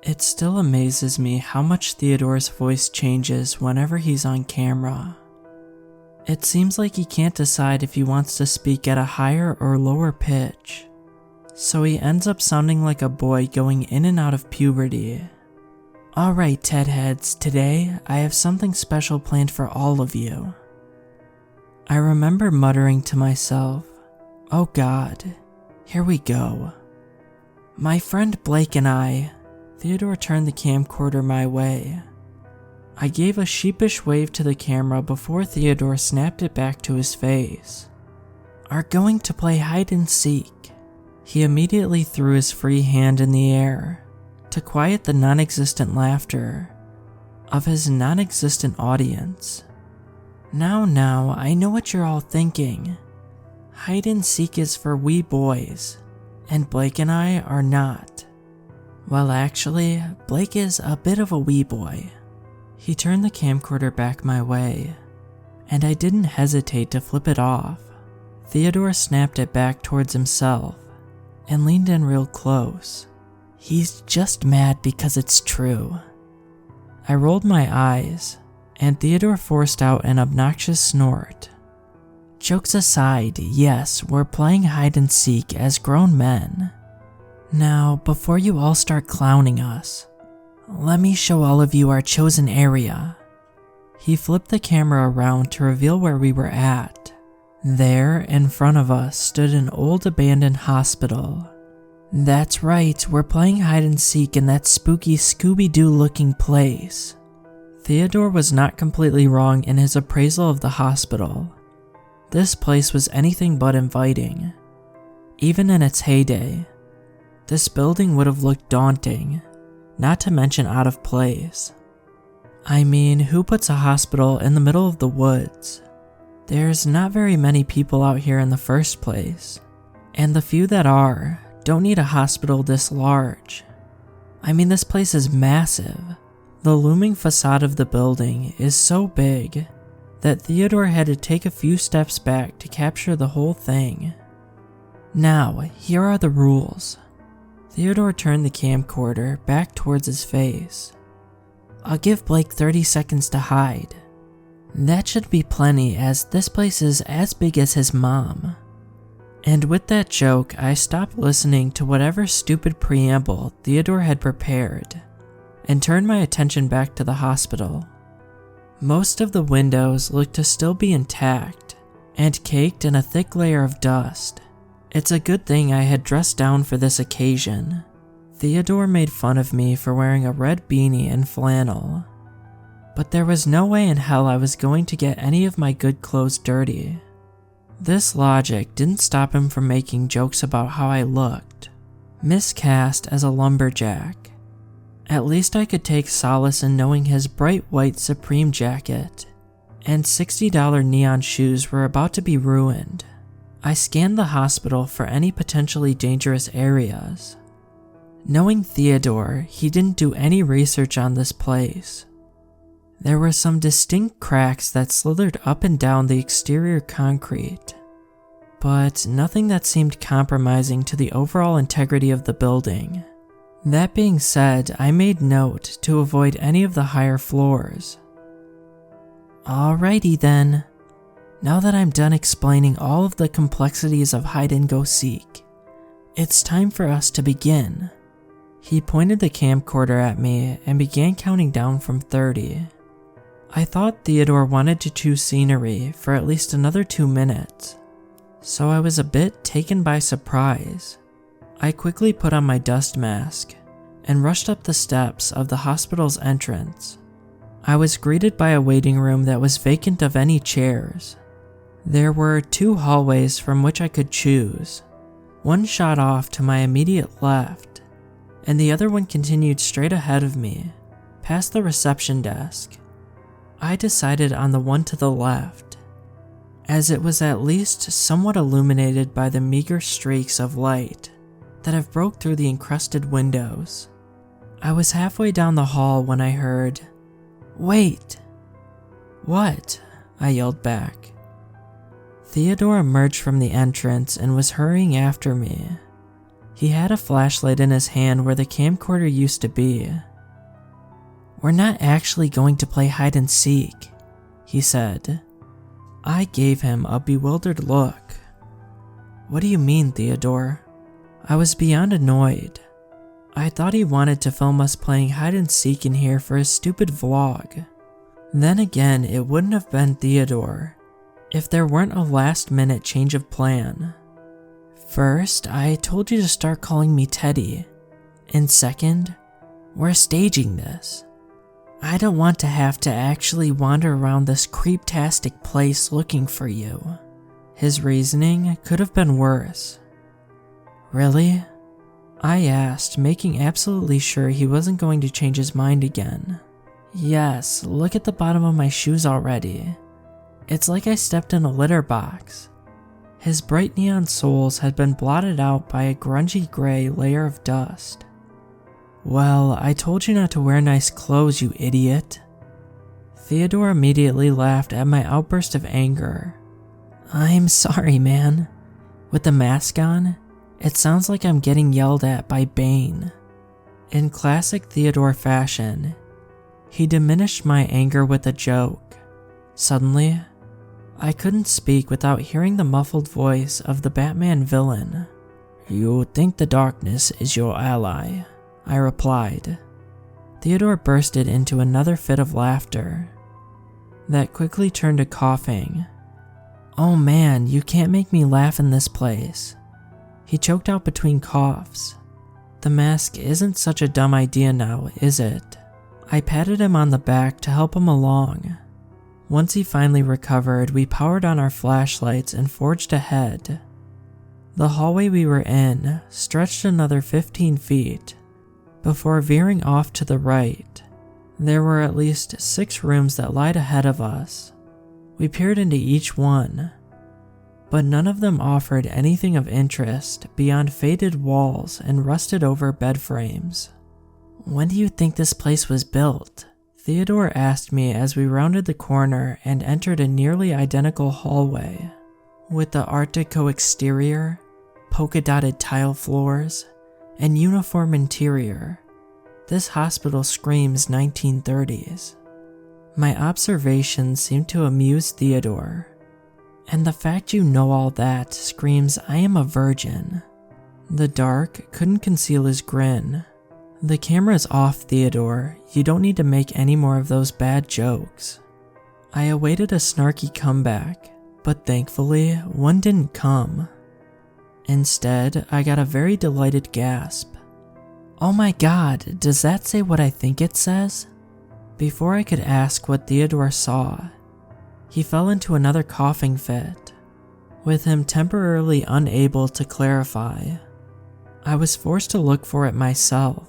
It still amazes me how much Theodore's voice changes whenever he's on camera. It seems like he can't decide if he wants to speak at a higher or lower pitch, so he ends up sounding like a boy going in and out of puberty. Alright, Ted heads, today I have something special planned for all of you. I remember muttering to myself, oh god, here we go. My friend Blake and I, Theodore turned the camcorder my way. I gave a sheepish wave to the camera before Theodore snapped it back to his face. Are going to play hide and seek. He immediately threw his free hand in the air to quiet the non-existent laughter of his non-existent audience. Now, I know what you're all thinking. Hide and seek is for wee boys, and Blake and I are not. Well, actually, Blake is a bit of a wee boy. He turned the camcorder back my way, and I didn't hesitate to flip it off. Theodore snapped it back towards himself and leaned in real close. He's just mad because it's true. I rolled my eyes, and Theodore forced out an obnoxious snort. Jokes aside, yes, we're playing hide and seek as grown men. Now, before you all start clowning us, let me show all of you our chosen area. He flipped the camera around to reveal where we were at. There, in front of us, stood an old abandoned hospital. That's right, we're playing hide and seek in that spooky Scooby-Doo looking place. Theodore was not completely wrong in his appraisal of the hospital. This place was anything but inviting. Even in its heyday, this building would have looked daunting, not to mention out of place. I mean, who puts a hospital in the middle of the woods? There's not very many people out here in the first place, and the few that are don't need a hospital this large. I mean, this place is massive. The looming facade of the building is so big that Theodore had to take a few steps back to capture the whole thing. Now, here are the rules. Theodore turned the camcorder back towards his face. I'll give Blake 30 seconds to hide. That should be plenty, as this place is as big as his mom. And with that joke, I stopped listening to whatever stupid preamble Theodore had prepared and turned my attention back to the hospital. Most of the windows looked to still be intact and caked in a thick layer of dust. It's a good thing I had dressed down for this occasion. Theodore made fun of me for wearing a red beanie and flannel, but there was no way in hell I was going to get any of my good clothes dirty. This logic didn't stop him from making jokes about how I looked, miscast as a lumberjack. At least I could take solace in knowing his bright white Supreme jacket and $60 neon shoes were about to be ruined. I scanned the hospital for any potentially dangerous areas. Knowing Theodore, he didn't do any research on this place. There were some distinct cracks that slithered up and down the exterior concrete, but nothing that seemed compromising to the overall integrity of the building. That being said, I made note to avoid any of the higher floors. Alrighty then. Now that I'm done explaining all of the complexities of hide and go seek, it's time for us to begin. He pointed the camcorder at me and began counting down from 30. I thought Theodore wanted to choose scenery for at least another 2 minutes, so I was a bit taken by surprise. I quickly put on my dust mask and rushed up the steps of the hospital's entrance. I was greeted by a waiting room that was vacant of any chairs. There were 2 hallways from which I could choose. One shot off to my immediate left, and the other one continued straight ahead of me, past the reception desk. I decided on the one to the left, as it was at least somewhat illuminated by the meager streaks of light that have broke through the encrusted windows. I was halfway down the hall when I heard, "Wait!" "What?" I yelled back. Theodore emerged from the entrance and was hurrying after me. He had a flashlight in his hand where the camcorder used to be. "We're not actually going to play hide and seek," he said. I gave him a bewildered look. "What do you mean, Theodore?" I was beyond annoyed. I thought he wanted to film us playing hide and seek in here for his stupid vlog. Then again, it wouldn't have been Theodore if there weren't a last-minute change of plan. First, I told you to start calling me Teddy, and second, we're staging this. I don't want to have to actually wander around this creeptastic place looking for you. His reasoning could have been worse. "Really?" I asked, making absolutely sure he wasn't going to change his mind again. "Yes, look at the bottom of my shoes already. It's like I stepped in a litter box." His bright neon soles had been blotted out by a grungy gray layer of dust. "Well, I told you not to wear nice clothes, you idiot." Theodore immediately laughed at my outburst of anger. "I'm sorry, man. With the mask on, it sounds like I'm getting yelled at by Bane." In classic Theodore fashion, he diminished my anger with a joke. Suddenly, I couldn't speak without hearing the muffled voice of the Batman villain. "You think the darkness is your ally," I replied. Theodore bursted into another fit of laughter that quickly turned to coughing. "Oh man, you can't make me laugh in this place." He choked out between coughs. "The mask isn't such a dumb idea now, is it?" I patted him on the back to help him along. Once he finally recovered, we powered on our flashlights and forged ahead. The hallway we were in stretched another 15 feet before veering off to the right. There were at least 6 rooms that lied ahead of us. We peered into each one, but none of them offered anything of interest beyond faded walls and rusted over bed frames. "When do you think this place was built?" Theodore asked me as we rounded the corner and entered a nearly identical hallway. With the Art Deco exterior, polka-dotted tile floors, and uniform interior, this hospital screams 1930s. My observations seemed to amuse Theodore, and the fact you know all that screams I am a virgin. The dark couldn't conceal his grin. "The camera's off, Theodore. You don't need to make any more of those bad jokes." I awaited a snarky comeback, but thankfully, one didn't come. Instead, I got a very delighted gasp. "Oh my god, does that say what I think it says?" Before I could ask what Theodore saw, he fell into another coughing fit, with him temporarily unable to clarify. I was forced to look for it myself.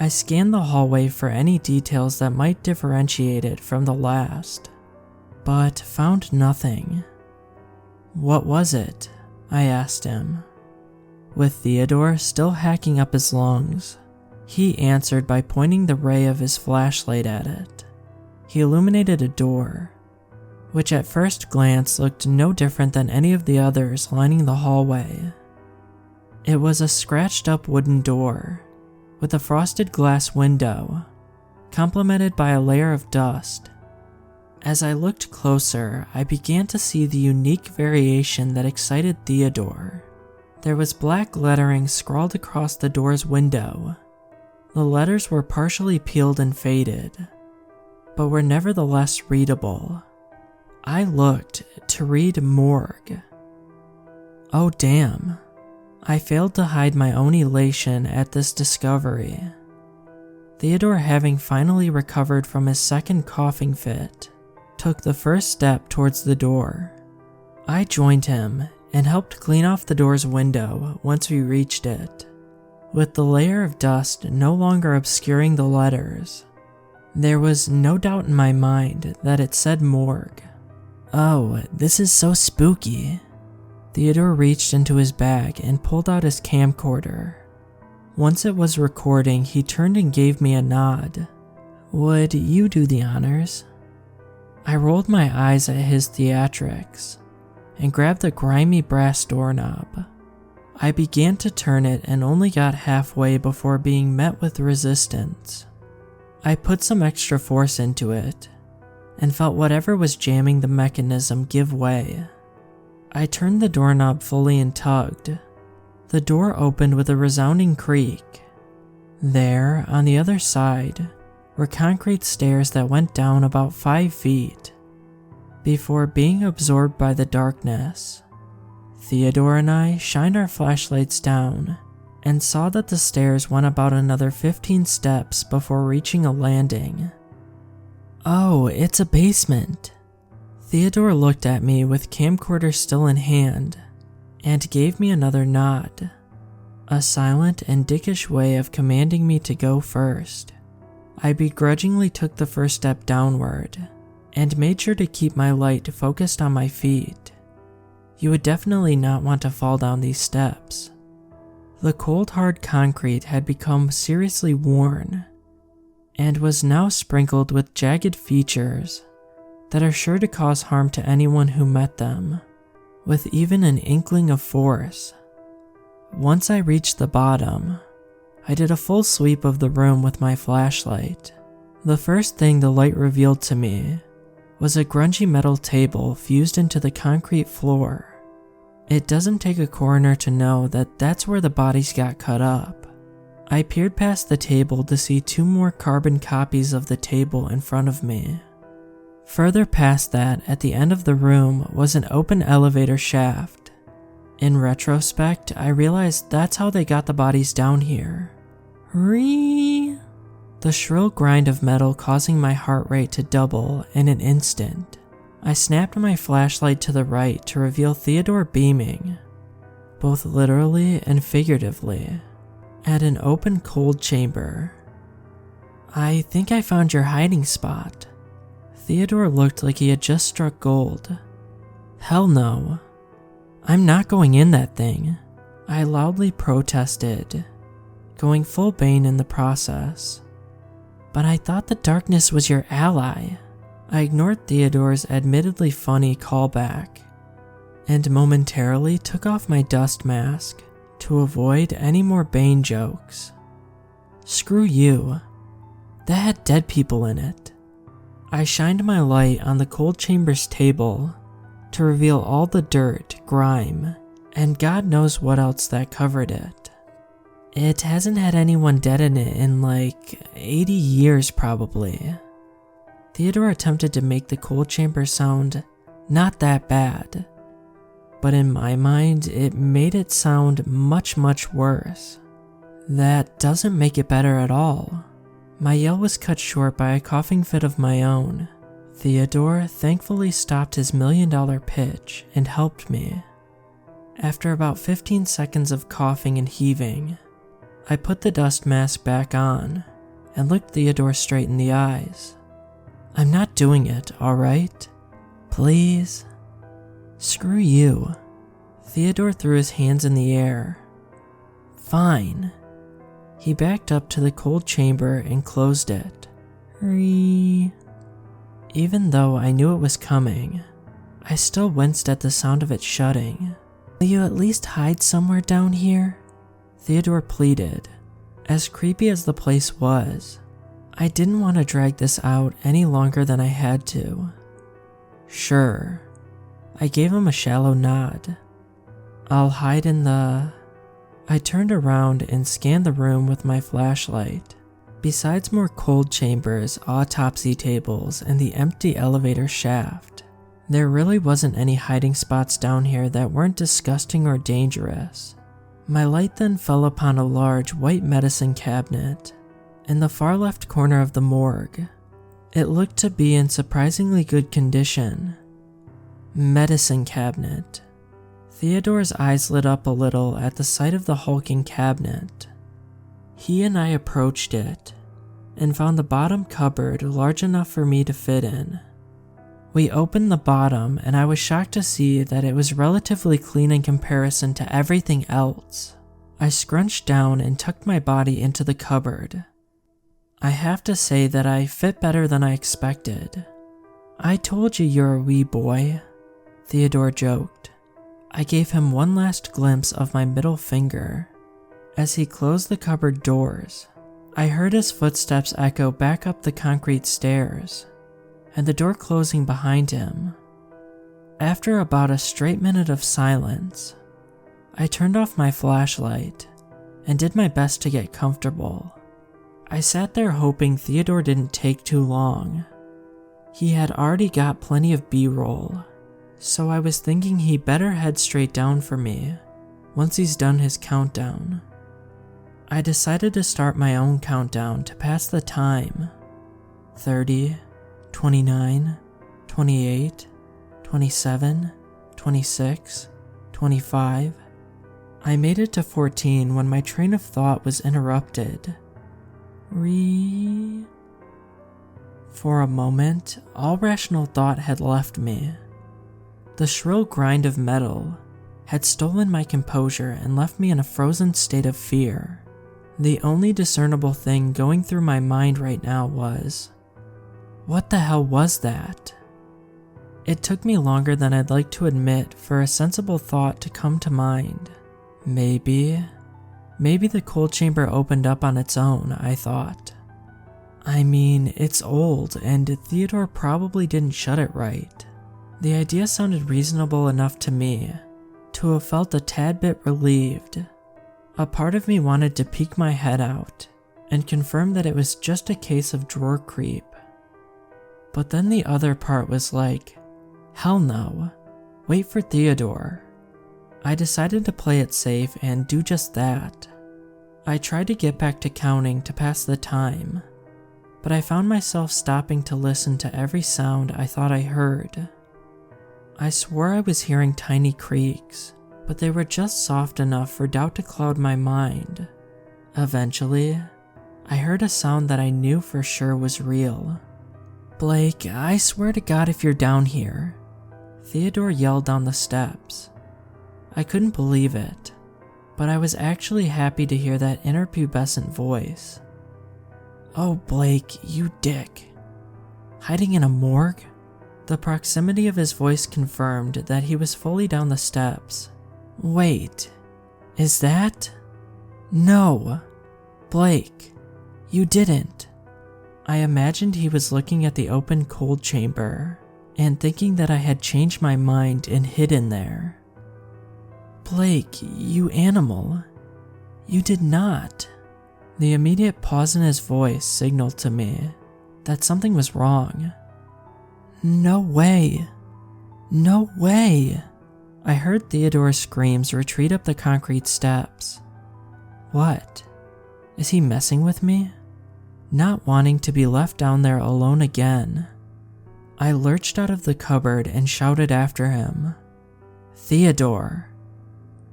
I scanned the hallway for any details that might differentiate it from the last, but found nothing. "What was it?" I asked him. With Theodore still hacking up his lungs, he answered by pointing the ray of his flashlight at it. He illuminated a door, which at first glance looked no different than any of the others lining the hallway. It was a scratched-up wooden door with a frosted glass window, complemented by a layer of dust. As I looked closer, I began to see the unique variation that excited Theodore. There was black lettering scrawled across the door's window. The letters were partially peeled and faded, but were nevertheless readable. I looked to read morgue. Oh damn. I failed to hide my own elation at this discovery. Theodore, having finally recovered from his second coughing fit, took the first step towards the door. I joined him and helped clean off the door's window once we reached it, with the layer of dust no longer obscuring the letters. There was no doubt in my mind that it said morgue. "Oh, this is so spooky." Theodore reached into his bag and pulled out his camcorder. Once it was recording, he turned and gave me a nod. "Would you do the honors?" I rolled my eyes at his theatrics and grabbed the grimy brass doorknob. I began to turn it and only got halfway before being met with resistance. I put some extra force into it and felt whatever was jamming the mechanism give way. I turned the doorknob fully and tugged. The door opened with a resounding creak. There, on the other side, were concrete stairs that went down about 5 feet before being absorbed by the darkness. Theodore and I shined our flashlights down and saw that the stairs went about another 15 steps before reaching a landing. "Oh, it's a basement." Theodore looked at me with camcorder still in hand and gave me another nod, a silent and dickish way of commanding me to go first. I begrudgingly took the first step downward and made sure to keep my light focused on my feet. You would definitely not want to fall down these steps. The cold hard concrete had become seriously worn and was now sprinkled with jagged features that are sure to cause harm to anyone who met them, with even an inkling of force. Once I reached the bottom, I did a full sweep of the room with my flashlight. The first thing the light revealed to me was a grungy metal table fused into the concrete floor. It doesn't take a coroner to know that that's where the bodies got cut up. I peered past the table to see 2 more carbon copies of the table in front of me. Further past that, at the end of the room, was an open elevator shaft. In retrospect, I realized that's how they got the bodies down here. Ree! The shrill grind of metal causing my heart rate to double in an instant. I snapped my flashlight to the right to reveal Theodore beaming, both literally and figuratively, at an open cold chamber. "I think I found your hiding spot." Theodore looked like he had just struck gold. "Hell no. I'm not going in that thing," I loudly protested, going full Bane in the process. "But I thought the darkness was your ally." I ignored Theodore's admittedly funny callback and momentarily took off my dust mask to avoid any more Bane jokes. "Screw you. That had dead people in it." I shined my light on the cold chamber's table to reveal all the dirt, grime, and God knows what else that covered it. It hasn't had anyone dead in it in like 80 years probably. Theodore attempted to make the cold chamber sound not that bad, but in my mind it made it sound much worse. That doesn't make it better at all. My yell was cut short by a coughing fit of my own. Theodore thankfully stopped his $1 million pitch and helped me. After about 15 seconds of coughing and heaving, I put the dust mask back on and looked Theodore straight in the eyes. "I'm not doing it, alright? Please?" "Screw you." Theodore threw his hands in the air. "Fine." He backed up to the cold chamber and closed it. Even though I knew it was coming, I still winced at the sound of it shutting. "Will you at least hide somewhere down here?" Theodore pleaded. As creepy as the place was, I didn't want to drag this out any longer than I had to. "Sure." I gave him a shallow nod. "I'll hide in the..." I turned around and scanned the room with my flashlight. Besides more cold chambers, autopsy tables, and the empty elevator shaft, there really wasn't any hiding spots down here that weren't disgusting or dangerous. My light then fell upon a large white medicine cabinet in the far left corner of the morgue. It looked to be in surprisingly good condition. Medicine cabinet. Theodore's eyes lit up a little at the sight of the hulking cabinet. He and I approached it and found the bottom cupboard large enough for me to fit in. We opened the bottom and I was shocked to see that it was relatively clean in comparison to everything else. I scrunched down and tucked my body into the cupboard. I have to say that I fit better than I expected. "I told you you're a wee boy," Theodore joked. I gave him one last glimpse of my middle finger. As he closed the cupboard doors, I heard his footsteps echo back up the concrete stairs, and the door closing behind him. After about a straight minute of silence, I turned off my flashlight and did my best to get comfortable. I sat there hoping Theodore didn't take too long. He had already got plenty of B-roll, so I was thinking he better head straight down for me once he's done his countdown. I decided to start my own countdown to pass the time. 30, 29, 28, 27, 26, 25. I made it to 14 when my train of thought was interrupted. For a moment, all rational thought had left me. The shrill grind of metal had stolen my composure and left me in a frozen state of fear. The only discernible thing going through my mind right now was, what the hell was that? It took me longer than I'd like to admit for a sensible thought to come to mind. Maybe the cold chamber opened up on its own, I thought. I mean, it's old, and Theodore probably didn't shut it right. The idea sounded reasonable enough to me to have felt a tad bit relieved. A part of me wanted to peek my head out and confirm that it was just a case of drawer creep. But then the other part was like, hell no, wait for Theodore. I decided to play it safe and do just that. I tried to get back to counting to pass the time, but I found myself stopping to listen to every sound I thought I heard. I swore I was hearing tiny creaks, but they were just soft enough for doubt to cloud my mind. Eventually, I heard a sound that I knew for sure was real. "Blake, I swear to God if you're down here," Theodore yelled down the steps. I couldn't believe it, but I was actually happy to hear that inner pubescent voice. "Oh, Blake, you dick. Hiding in a morgue?" The proximity of his voice confirmed that he was fully down the steps. "Wait, is that? No, Blake, you didn't." I imagined he was looking at the open cold chamber and thinking that I had changed my mind and hid in there. "Blake, you animal, you did not." The immediate pause in his voice signaled to me that something was wrong. "No way, no way." I heard Theodore's screams retreat up the concrete steps. What? Is he messing with me? Not wanting to be left down there alone again. I lurched out of the cupboard and shouted after him, "Theodore!"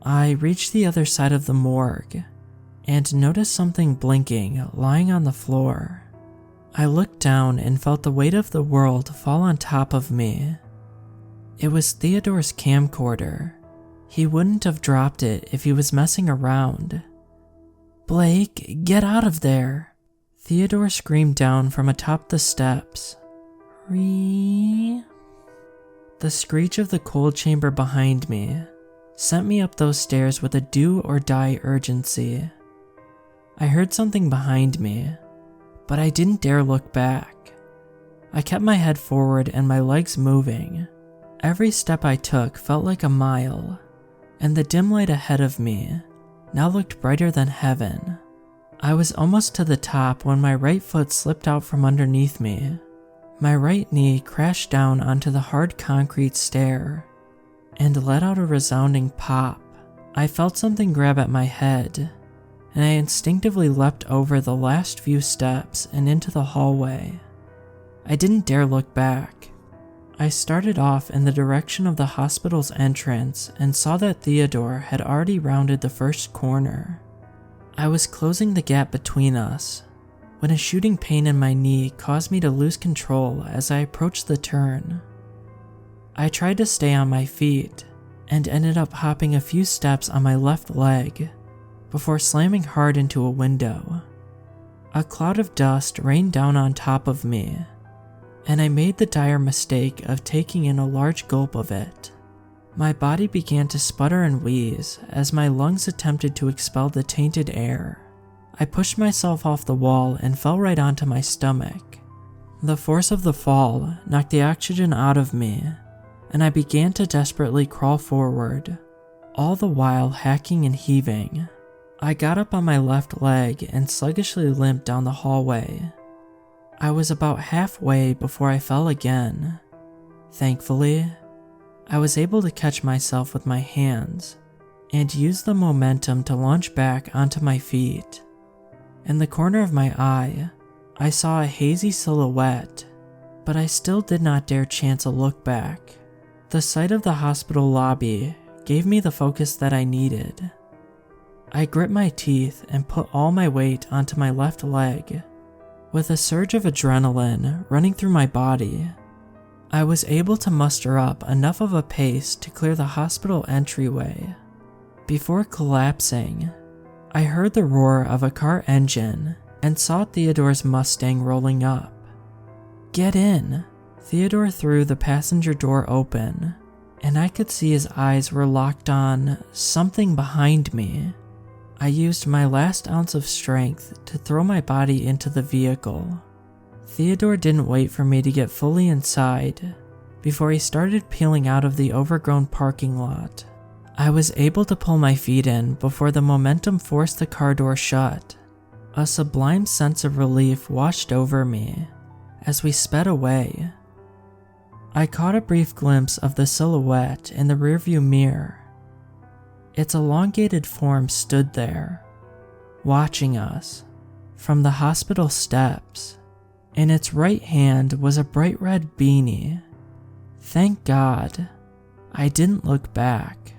I reached the other side of the morgue and noticed something blinking lying on the floor. I looked down and felt the weight of the world fall on top of me. It was Theodore's camcorder. He wouldn't have dropped it if he was messing around. "Blake, get out of there!" Theodore screamed down from atop the steps. The screech of the cold chamber behind me sent me up those stairs with a do-or-die urgency. I heard something behind me, but I didn't dare look back. I kept my head forward and my legs moving. Every step I took felt like a mile, and the dim light ahead of me now looked brighter than heaven. I was almost to the top when my right foot slipped out from underneath me. My right knee crashed down onto the hard concrete stair and let out a resounding pop. I felt something grab at my head, and I instinctively leapt over the last few steps and into the hallway. I didn't dare look back. I started off in the direction of the hospital's entrance and saw that Theodore had already rounded the first corner. I was closing the gap between us when a shooting pain in my knee caused me to lose control as I approached the turn. I tried to stay on my feet and ended up hopping a few steps on my left leg before slamming hard into a window. A cloud of dust rained down on top of me, and I made the dire mistake of taking in a large gulp of it. My body began to sputter and wheeze as my lungs attempted to expel the tainted air. I pushed myself off the wall and fell right onto my stomach. The force of the fall knocked the oxygen out of me, and I began to desperately crawl forward, all the while hacking and heaving. I got up on my left leg and sluggishly limped down the hallway. I was about halfway before I fell again. Thankfully, I was able to catch myself with my hands and use the momentum to launch back onto my feet. In the corner of my eye, I saw a hazy silhouette, but I still did not dare chance a look back. The sight of the hospital lobby gave me the focus that I needed. I grit my teeth and put all my weight onto my left leg. With a surge of adrenaline running through my body, I was able to muster up enough of a pace to clear the hospital entryway. Before collapsing, I heard the roar of a car engine and saw Theodore's Mustang rolling up. "Get in!" Theodore threw the passenger door open, and I could see his eyes were locked on something behind me. I used my last ounce of strength to throw my body into the vehicle. Theodore didn't wait for me to get fully inside before he started peeling out of the overgrown parking lot. I was able to pull my feet in before the momentum forced the car door shut. A sublime sense of relief washed over me as we sped away. I caught a brief glimpse of the silhouette in the rearview mirror. Its elongated form stood there, watching us from the hospital steps. In its right hand was a bright red beanie. Thank God, I didn't look back.